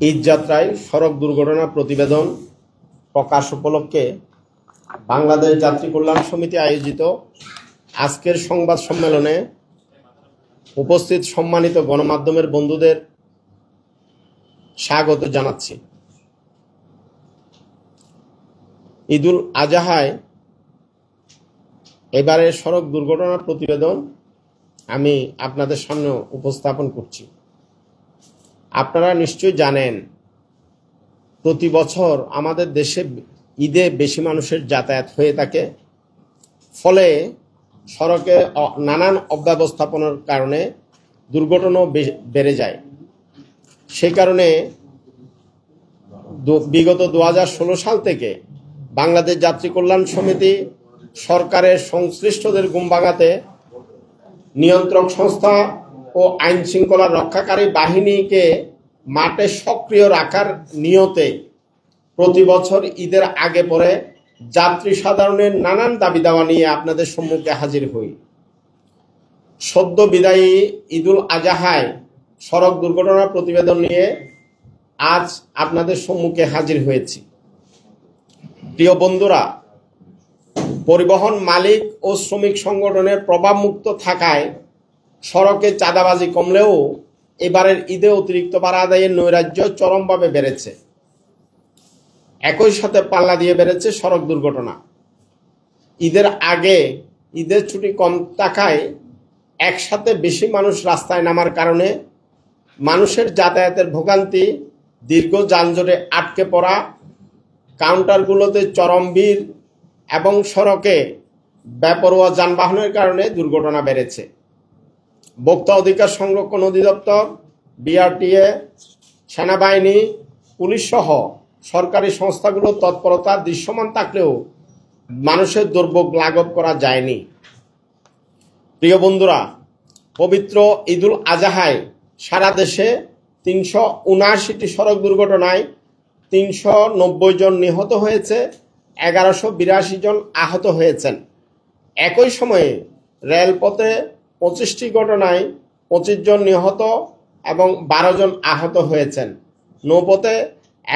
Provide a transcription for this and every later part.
ঈদযাত্রায় সড়ক দুর্ঘটনা প্রতিবেদন প্রকাশ উপলক্ষে বাংলাদেশ যাত্রী কল্যাণ সমিতি আয়োজিত আজকের সংবাদ সম্মেলনে উপস্থিত সম্মানিত গণমাধ্যমের বন্ধুদের স্বাগত জানাচ্ছি। ঈদুল আজহায় এবারের সড়ক দুর্ঘটনার প্রতিবেদন আমি আপনাদের সামনে উপস্থাপন করছি। আপনারা নিশ্চয়ই জানেন, প্রতি বছর আমাদের দেশে ঈদে বেশি মানুষের যাতায়াত হয়ে থাকে, ফলে সড়কে নানান অব্যবস্থাপনার কারণে দুর্ঘটনাও বেড়ে যায়। সেই কারণে বিগত 2016 সাল থেকে বাংলাদেশ যাত্রী কল্যাণ সমিতি সরকারের সংশ্লিষ্টদের ঘুম ভাঙাতে নিয়ন্ত্রক সংস্থা ও আইন শৃঙ্খলা রক্ষাকারী বাহিনীকে মাঠে সক্রিয় রাখার নিয়তে প্রতি বছর ঈদের আগে পরে যাত্রী সাধারণের নানান দাবি দাওয়া নিয়ে আপনাদের সম্মুখে হাজির হই। সদ্য বিদায়ী ঈদুল আজহায় সড়ক দুর্ঘটনার প্রতিবেদন নিয়ে আজ আপনাদের সম্মুখে হাজির হয়েছি। প্রিয় বন্ধুরা, পরিবহন মালিক ও শ্রমিক সংগঠনের প্রভাবমুক্ত থাকায় সড়কে চাঁদাবাজি কমলেও এবারের ঈদে অতিরিক্ত ভাড়া আদায়ের নৈরাজ্য চরমভাবে বেড়েছে। একই সাথে পাল্লা দিয়ে বেড়েছে সড়ক দুর্ঘটনা। ঈদের আগে ঈদের ছুটি কম থাকায় একসাথে বেশি মানুষ রাস্তায় নামার কারণে মানুষের যাতায়াতের ভোগান্তি, দীর্ঘ যানজটে আটকে পড়া, কাউন্টারগুলোতে চরম ভিড় এবং সড়কে বেপরোয়া যানবাহনের কারণে দুর্ঘটনা বেড়েছে। ভোক্তা অধিকার সংরক্ষণ অধিদপ্তর, বিআরটিএ, সেনাবাহিনী, পুলিশ সহ সরকারি সংস্থাগুলোর তৎপরতা দৃশ্যমান থাকলেও মানুষের দুর্ভোগ লাঘব করা যায়নি। প্রিয় বন্ধুরা, পবিত্র ঈদুল আজহায় সারা দেশে 379টি সড়ক দুর্ঘটনায় 390 জন নিহত হয়েছে, 1182 জন আহত হয়েছেন। একই সময়ে রেলপথে 25টি ঘটনায় 25 জন নিহত এবং 12 জন আহত হয়েছেন। নৌপথে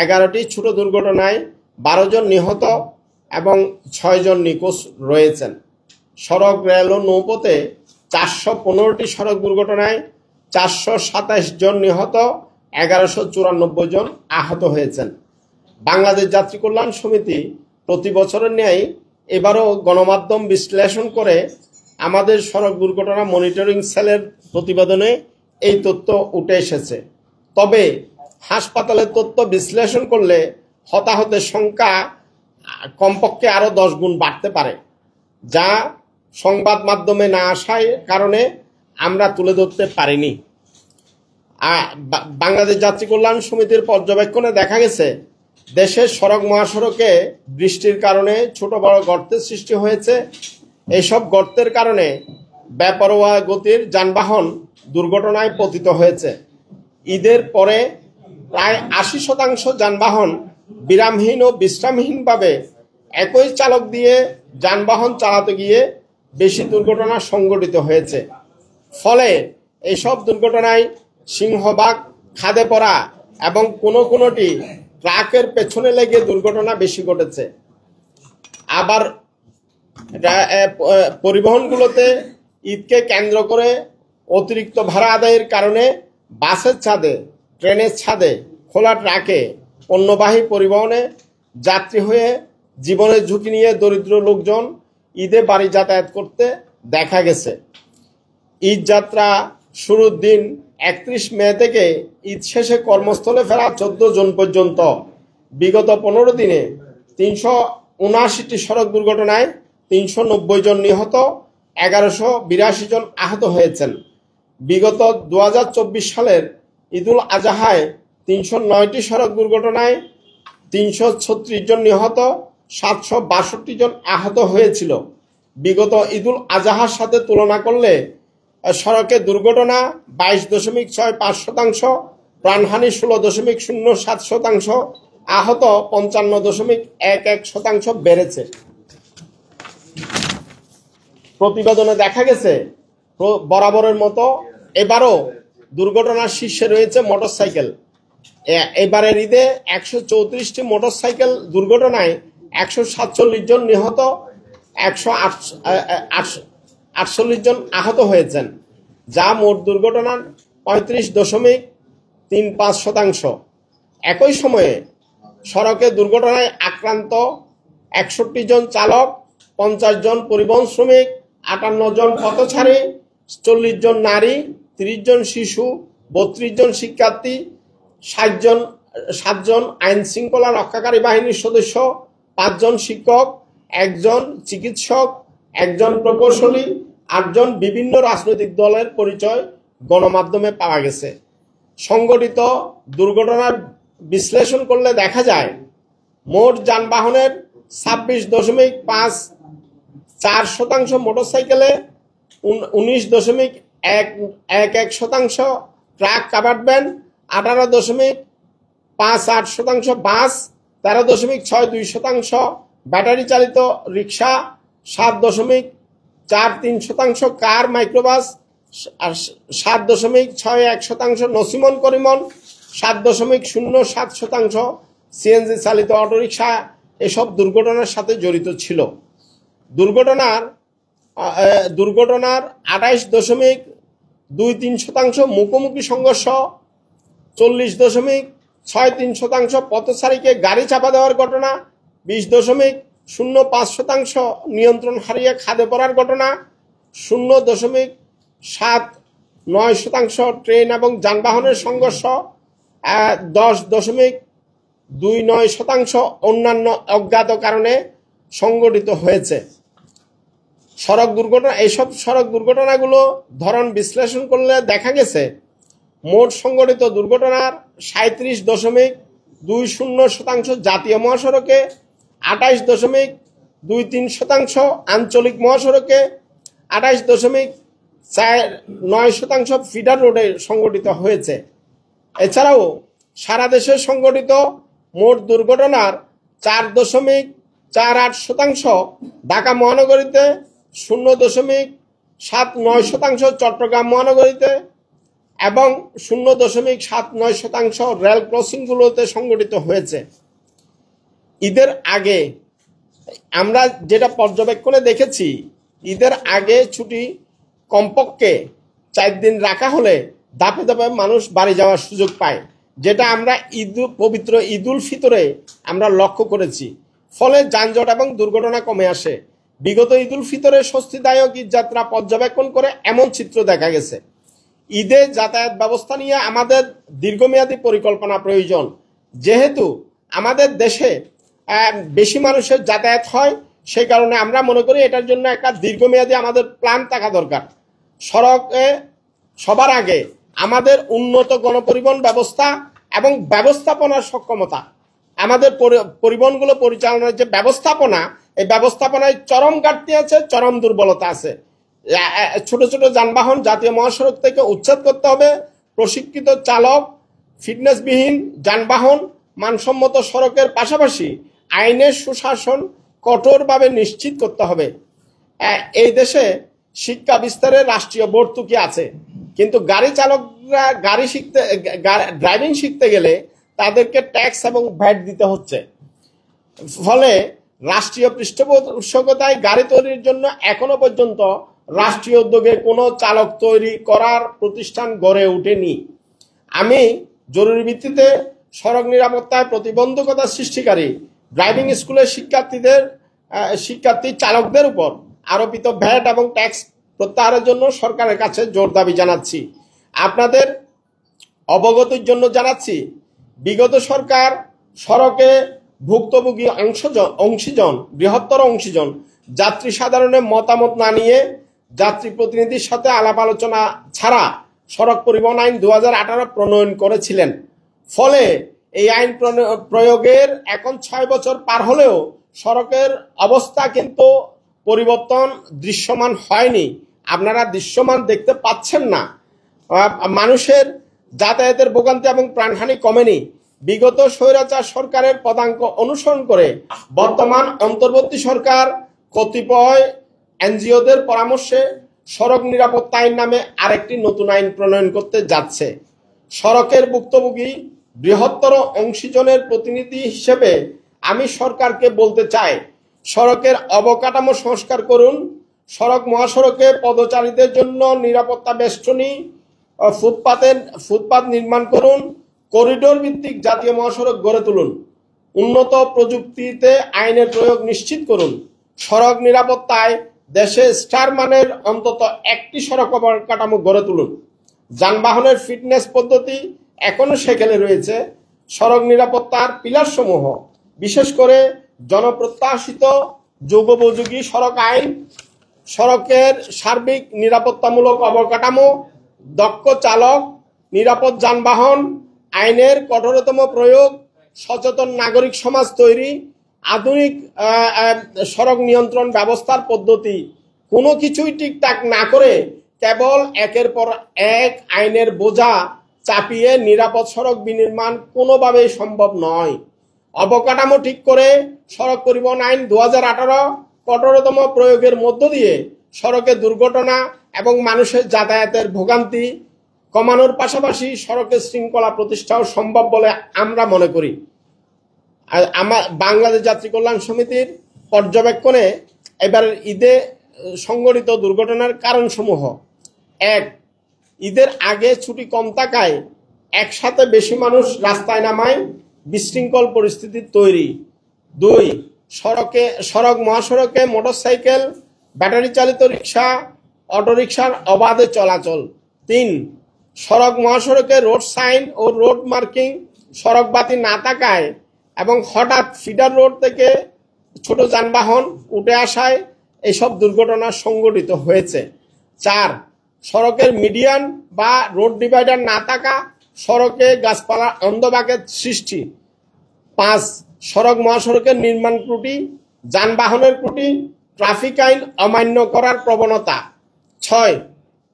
11টি ছোট দুর্ঘটনায় 12 জন নিহত এবং 6 জন নিখোঁজ রয়েছেন। সড়ক, রেল ও নৌপথে 415টি সড়ক দুর্ঘটনায় 427 জন নিহত, 1194 জন আহত হয়েছেন। বাংলাদেশ যাত্রী কল্যাণ সমিতি প্রতি বছরের ন্যায় এবারও গণমাধ্যম বিশ্লেষণ করে আমাদের সড়ক দুর্ঘটনা মনিটরিং সেলের প্রতিবেদনে এই তথ্য উঠে এসেছে। তবে হাসপাতালের তথ্য বিশ্লেষণ করলে হতাহতের সংখ্যা কমপক্ষে আরও 10 গুণ বাড়তে পারে, যা সংবাদ মাধ্যমে না আসার কারণে আমরা তুলে ধরতে পারিনি। বাংলাদেশ যাত্রী কল্যাণ সমিতির পর্যবেক্ষণে দেখা গেছে, দেশের সড়ক মহাসড়কে বৃষ্টির কারণে ছোট বড় গর্তের সৃষ্টি হয়েছে। এইসব গর্তের কারণে বেপরোয়া গতির যানবাহন দুর্ঘটনায় পতিত হয়েছে। ঈদের পরে প্রায় 80% যানবাহন বিরামহীন ও বিশ্রামহীনভাবে একই চালক দিয়ে যানবাহন চালাতে গিয়ে বেশি দুর্ঘটনা সংঘটিত হয়েছে। ফলে এইসব দুর্ঘটনায় সিংহভাগ খাদে পড়া এবং কোনোটি ট্রাকের পেছনে লেগে দুর্ঘটনা বেশি ঘটেছে। আবার পরিবহনগুলোতে ঈদকে কেন্দ্র করে অতিরিক্ত ভাড়া আদায়ের কারণে বাসের ছাদে, ট্রেনের ছাদে, খোলা ট্রাকে পণ্যবাহী পরিবহনে যাত্রী হয়ে জীবনের ঝুঁকি নিয়ে দরিদ্র লোকজন ঈদে বাড়ি যাতায়াত করতে দেখা গেছে। ঈদ যাত্রা শুরুর দিন 31 মে থেকে ঈদ শেষে কর্মস্থলে ফেরা 14 জন পর্যন্ত বিগত 15 দিনে 379টি সড়ক দুর্ঘটনায় 390 জন নিহত, 1182 জন আহত হয়েছেন। বিগত 2024 সালের ঈদুল আজহায় 309টি সড়ক দুর্ঘটনায় 336 জন নিহত, 762 জন আহত হয়েছিল। বিগত ঈদুল আজহার সাথে তুলনা করলে সড়কে দুর্ঘটনা 22.65%, প্রাণহানি 16.07%, আহত 55.11% বেড়েছে। প্রতিবেদনে দেখা গেছে, বরাবরের মতো এবারও দুর্ঘটনার শীর্ষে রয়েছে মোটরসাইকেল। এবারের ঈদে 134টি মোটরসাইকেল দুর্ঘটনায় 147 জন নিহত, 148 জন আহত হয়েছেন, যা মোট দুর্ঘটনার 35.35%। একই সময়ে সড়কে দুর্ঘটনায় আক্রান্ত 61 জন চালক, 50 জন পরিবহন শ্রমিক, 58 জন পথচারী, 40 জন নারী, 30 জন শিশু, 32 জন শিক্ষার্থী, 7 জন আইন শৃঙ্খলা রক্ষাকারী বাহিনীর সদস্য, 5 জন শিক্ষক, 1 জন চিকিৎসক, 1 জন প্রকৌশলী, 8 জন বিভিন্ন রাজনৈতিক দলের পরিচয় গণমাধ্যমে পাওয়া গেছে। সংঘটিত দুর্ঘটনার বিশ্লেষণ করলে দেখা যায়, মোট যানবাহনের 26.54%, মোটরসাইকেলে 19.11%, ট্রাক কাভার্ড ভ্যান 18.58%, বাস 13.62%, ব্যাটারি চালিত রিক্সা 7.43%, কার মাইক্রোবাস 7.61%, নসিমন করিমন 7.07%, সিএনজি চালিত অটোরিক্সা এসব দুর্ঘটনার সাথে জড়িত ছিল। দুর্ঘটনার 28.23% মুখোমুখি সংঘর্ষ, 40.63% পথচারীকে গাড়ি চাপা দেওয়ার ঘটনা, 20.05% নিয়ন্ত্রণ হারিয়ে খাদে পড়ার ঘটনা, 0.79% ট্রেন এবং যানবাহনের সংঘর্ষ, 10.29% অন্যান্য অজ্ঞাত কারণে সংঘটিত হয়েছে। এইসব সড়ক দুর্ঘটনাগুলো ধরন বিশ্লেষণ করলে দেখা গেছে, মোট সংঘটিত দুর্ঘটনার 37.20% জাতীয় মহাসড়কে, 28.23% আঞ্চলিক মহাসড়কে, 28.49% ফিডার রোডে সংঘটিত হয়েছে। এছাড়াও সারা দেশে সংঘটিত মোট দুর্ঘটনার 4.48% ঢাকা মহানগরীতে, 0.79% চট্টগ্রাম মহানগরীতে এবং 0.79% রেল ক্রসিংগুলোতে সংঘটিত হয়েছে। ঈদের আগে আমরা যেটা পর্যবেক্ষণে দেখেছি, ঈদের আগে ছুটি কমপক্ষে 4 দিন রাখা হলে ধাপে ধাপে মানুষ বাড়ি যাওয়ার সুযোগ পায়, যেটা আমরা পবিত্র ঈদুল ফিতরে আমরা লক্ষ্য করেছি। ফলে যানজট এবং দুর্ঘটনা কমে আসে। বিগত ঈদুল ফিতরে স্বস্তিদায়ক ঈদযাত্রা পর্যবেক্ষণ করে এমন চিত্র দেখা গেছে। ঈদে যাতায়াত ব্যবস্থা নিয়ে আমাদের দীর্ঘমেয়াদী পরিকল্পনা প্রয়োজন। যেহেতু আমাদের দেশে বেশি মানুষের যাতায়াত হয়, সেই কারণে আমরা মনে করি এটার জন্য একটা দীর্ঘমেয়াদী আমাদের প্ল্যান থাকা দরকার। সড়কে সবার আগে আমাদের উন্নত গণপরিবহন ব্যবস্থা এবং ব্যবস্থাপনার সক্ষমতা, আমাদের পরিবহনগুলো পরিচালনার যে ব্যবস্থাপনা, এই ব্যবস্থাপনায় চরম ঘাটতি আছে, চরম দুর্বলতা আছে। ছোট ছোট যানবাহন জাতীয় মহাসড়ক থেকে উচ্ছেদ করতে হবে। প্রশিক্ষিত চালক, ফিটনেসবিহীন যানবাহন, মানসম্মত সড়কের পাশাপাশি আইনের সুশাসন কঠোরভাবে নিশ্চিত করতে হবে। এই দেশে শিক্ষা বিস্তারের রাষ্ট্রীয় ভর্তুকি আছে, কিন্তু গাড়ি চালকরা ড্রাইভিং শিখতে গেলে তাদেরকে ট্যাক্স এবং ভ্যাট দিতে হচ্ছে। ফলে রাষ্ট্রীয় পৃষ্ঠপোষকতায় গাড়ি তৈরির জন্য এখনো পর্যন্ত রাষ্ট্রীয় উদ্যোগে কোনো চালক তৈরি করার প্রতিষ্ঠান গড়ে ওঠেনি। আমি জরুরি ভিত্তিতে সড়ক নিরাপত্তায় প্রতিবন্ধকতা সৃষ্টিকারী ড্রাইভিং স্কুলের শিক্ষার্থী চালকদের উপর আরোপিত ভ্যাট এবং ট্যাক্স প্রত্যাহারের জন্য সরকারের কাছে জোর দাবি জানাচ্ছি। আপনাদের অবগতির জন্য জানাচ্ছি, বিগত সরকার সড়কে ভুক্তভোগী অংশীজন বৃহত্তর অংশীজন যাত্রী সাধারণের মতামত না নিয়ে যাত্রী প্রতিনিধির সাথে আলাপ আলোচনা ছাড়া সড়ক পরিবহন আইন 2018 প্রণয়ন করেছিলেন। ফলে এই আইন প্রয়োগের এখন 6 বছর পার হলেও সড়কের অবস্থা কিন্তু পরিবর্তন দৃশ্যমান হয়নি। আপনারা দৃশ্যমান দেখতে পাচ্ছেন না। মানুষের যাতায়াতের ভোগান্তি এবং প্রাণহানি কমেনি। বিগত স্বৈরাচার সরকারের পদাঙ্ক অনুসরণ করে বর্তমান অন্তর্বর্তী সরকার কতিপয় এনজিওদের পরামর্শে সড়ক নিরাপত্তা আইন নামে আরেকটি নতুন আইন প্রণয়ন করতে যাচ্ছে। সড়কের ভুক্তভোগী বৃহত্তর অংশীজনের প্রতিনিধি হিসেবে আমি সরকারকে বলতে চাই, সড়কের অবকাঠামো সংস্কার করুন, সড়ক মহাসড়কে পদচারীদের জন্য নিরাপত্তা বেষ্টনী ফুটপাত নির্মাণ করুন, করিডোর ভিত্তিক জাতীয় মহাসড়ক গড়ে তুলুন, উন্নত প্রযুক্তিতে আইনের প্রয়োগ নিশ্চিত করুন, সড়ক নিরাপত্তায় দেশে স্টার মানের অন্তত একটি সড়ক অবকাঠামো গড়ে তুলুন। যানবাহনের ফিটনেস পদ্ধতি এখনো সেকেলে রয়েছে। সড়ক নিরাপত্তার পিলারসমূহ, বিশেষ করে জনপ্রত্যাশিত যুগোপযোগী সড়ক আইন, সড়কের সার্বিক নিরাপত্তামূলক অবকাঠামো, দক্ষ চালক, নিরাপদ যানবাহন, আইনের কঠোরতম প্রয়োগ, সচেতন নাগরিক সমাজ তৈরি, আধুনিক সড়ক নিয়ন্ত্রণ ব্যবস্থার পদ্ধতি, কোনো কিছুই ঠিকঠাক না করে কেবল একের পর এক আইনের বোঝা চাপিয়ে নিরাপদ সড়ক বিনির্মাণ কোনোভাবেই সম্ভব নয়। অবকাঠামো ঠিক করে সড়ক পরিবহন আইন 2018 কঠোরতম প্রয়োগের মধ্য দিয়ে সড়কে দুর্ঘটনা এবং মানুষের যাতায়াতের ভোগান্তি কমানোর পাশাপাশি সড়কের শৃঙ্খলা প্রতিষ্ঠাও সম্ভব বলে আমরা মনে করি। আমার বাংলাদেশ যাত্রী কল্যাণ সমিতির পর্যবেক্ষণে এবারের ঈদে সংঘটিত দুর্ঘটনার কারণসমূহ: 1. ঈদের আগে ছুটি কম থাকায় একসাথে বেশি মানুষ রাস্তায় নামায় বিশৃঙ্খল পরিস্থিতি তৈরি। 2. সড়ক মহাসড়কে মোটরসাইকেল, ব্যাটারি চালিত রিক্সা, অটোরিকশার অবাধে চলাচল। 3. সড়ক মহাসড়কে রোড সাইন ও রোড মার্কিং সড়ক বাতি না থাকায় এবং হঠাৎ ফিডার রোড থেকে ছোট যানবাহন উঠে আসায় এইসব দুর্ঘটনা সংঘটিত হয়েছে। 4. সড়কের মিডিয়ান বা রোড ডিভাইডার না থাকা, সড়কে গাছপালার অন্ধভাগের সৃষ্টি। 5. সড়ক মহাসড়কের নির্মাণ ত্রুটি, যানবাহনের ত্রুটি, ট্রাফিক আইন অমান্য করার প্রবণতা। 6.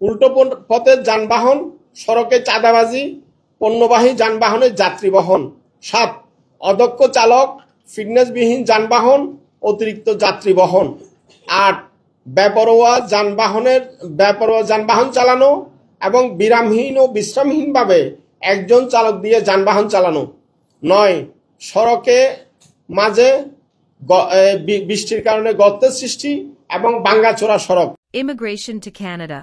উল্টো পথের যানবাহন, সড়কে চাঁদাবাজি, পণ্যবাহী যানবাহনের যাত্রী বহন। 7. অদক্ষ চালক, ফিটনেসবিহীন যানবাহন, অতিরিক্ত যাত্রী বহন। 8. বেপরোয়া যানবাহন চালানো এবং বিরামহীন ও বিশ্রামহীনভাবে একজন চালক দিয়ে যানবাহন চালানো। 9. সড়কে মাঝে বৃষ্টির কারণে গর্তের সৃষ্টি এবং ভাঙাচোরা সড়ক। Immigration to Canada.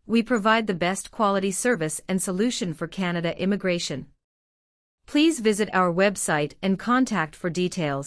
We provide the best quality service and solution for Canada immigration. Please visit our website and contact for details.